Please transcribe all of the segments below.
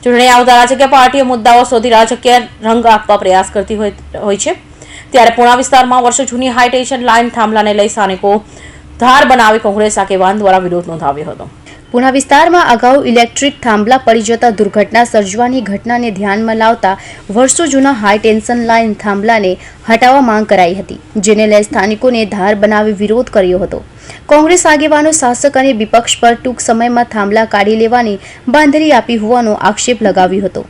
ચૂંટણી આવતા રાજકીય પાર્ટીઓ મુદ્દાઓ શોધી રાજકીય રંગ આપવા પ્રયાસ કરતી હોય છે, ત્યારે પૂણા વિસ્તારમાં વર્ષો જૂની હાઈ ટેન્શન લાઇન થાંભલાને લઈ સ્થાનિકો ધાર બનાવી કોંગ્રેસ આગેવાન દ્વારા વિરોધ નોંધાવ્યો હતો। પૂણા વિસ્તારમાં અગાઉ ઇલેક્ટ્રિક થાંભલા પડી જતા દુર્ઘટના સર્જવાની ઘટનાને ધ્યાનમાં લાવતા વર્ષો જૂના હાઈ ટેન્શન લાઇન થાંભલાને હટાવવા માંગ કરાઈ હતી, જેને લઈ સ્થાનિકોને ધાર બનાવી વિરોધ કર્યો હતો। કોંગ્રેસ આગેવાનો શાસક અને વિપક્ષ પર ટૂંક સમયમાં થાંભલા કાઢી લેવાની બાંધરી આપી હોવાનો આક્ષેપ લગાવ્યો હતો।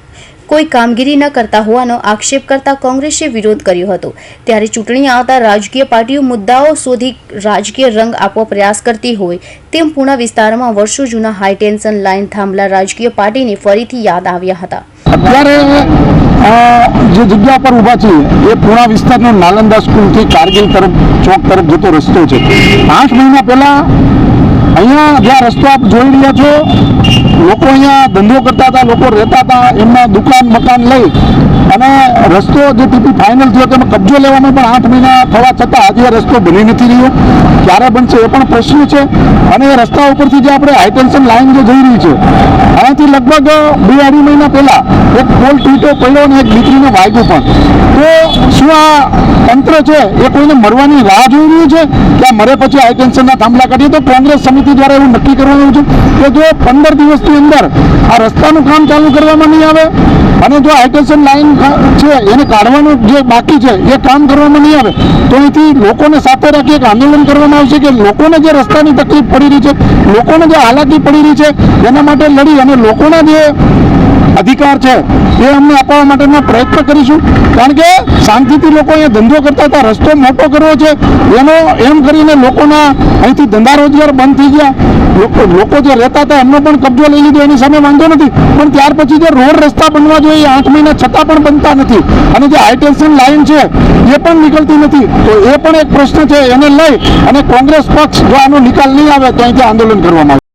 કોઈ કામગીરી ન કરતા હોવાનો આક્ષેપ કરતા કોંગ્રેસે વિરોધ કર્યો હતો। ત્યારે ચૂંટણી આવતા રાજકીય પાર્ટીઓ મુદ્દાઓ શોધી રાજકીય રંગ આપવા પ્રયાસ કરતી હોય તેમ પૂણા વિસ્તારમાં વર્ષો જૂના હાઈ ટેન્શન લાઇન થાંભલા રાજકીય પાર્ટીને ફરીથી યાદ આવ્યા હતા। અત્યારે જે જગ્યા પર ઊભા છીએ એ પૂણા વિસ્તારનો નાલંદા સ્કૂલથી કારગિલ તરફ ચોક તરફ જતો રસ્તો છે। 8 મહિના પહેલા અહીંયા જ્યાં રસ્તો આપ જોઈ રહ્યા છો, લોકો અહીંયા ધંધો કરતા હતા, લોકો રહેતા હતા, એમના દુકાન મકાન લઈ અને રસ્તો જે ટીપી ફાઇનલ થયો તેમાં કબજો લેવામાં પણ 8 મહિના થવા છતાં હજી રસ્તો બની નથી રહ્યો। ક્યારે બનશે એ પણ પ્રશ્ન છે। અને એ રસ્તા ઉપરથી જે આપણે હાઈ ટેન્શન લાઇન જે જઈ રહી છે, અહીંયાથી લગભગ 2-2.5 મહિના પહેલા એક પોલ તૂટ્યો પડ્યો અને એક દીકરીને વાગ્યું પણ। તો શું આ તંત્ર છે એ કોઈને મરવાની રાહ જોઈ રહ્યું છે કે આ મરે પછી હાઈ ટેન્શનના થાંભલા કાઢીએ? તો કોંગ્રેસ સમિતિ દ્વારા એવું નક્કી કરવામાં આવ્યું છે કે જો 15 દિવસની અંદર આ રસ્તાનું કામ ચાલુ કરવામાં નહીં આવે અને જો હાઈ ટેન્શન લાઇન છે એને કાઢવાનું જે બાકી છે એ કામ કરવામાં નહીં આવે તો અહીંથી લોકોને સાથે રાખી એક આંદોલન કરવામાં આવશે કે લોકોને જે રસ્તાની તકલીફ પડી રહી છે, લોકોને જે હાલાકી પડી રહી છે એના માટે લડી અને લોકોના જે અધિકાર છે એ અમને અપાવવા માટેનો પ્રયત્ન કરીશું। કારણ કે શાંતિથી લોકો અહીંયા ધંધો કરતા હતા, રસ્તો મોટો કરવો છે એનો એમ કરીને લોકોના અહીંથી ધંધા રોજગાર બંધ થઈ ગયા, લોકો જે રહેતા હતા એમનો પણ કબજો લઈ લીધો, એની સામે વાંધો નથી, પણ ત્યાર પછી જે રોડ રસ્તા બનવા જોઈએ 8 મહિના છતાં પણ બનતા નથી અને જે હાઈ ટેન્શન લાઇન છે એ પણ નીકળતી નથી। તો એ પણ એક પ્રશ્ન છે, એને લઈ અને કોંગ્રેસ પક્ષ જો આનો નિકાલ નહીં આવે તો અહીંથી આંદોલન કરવામાં આવશે।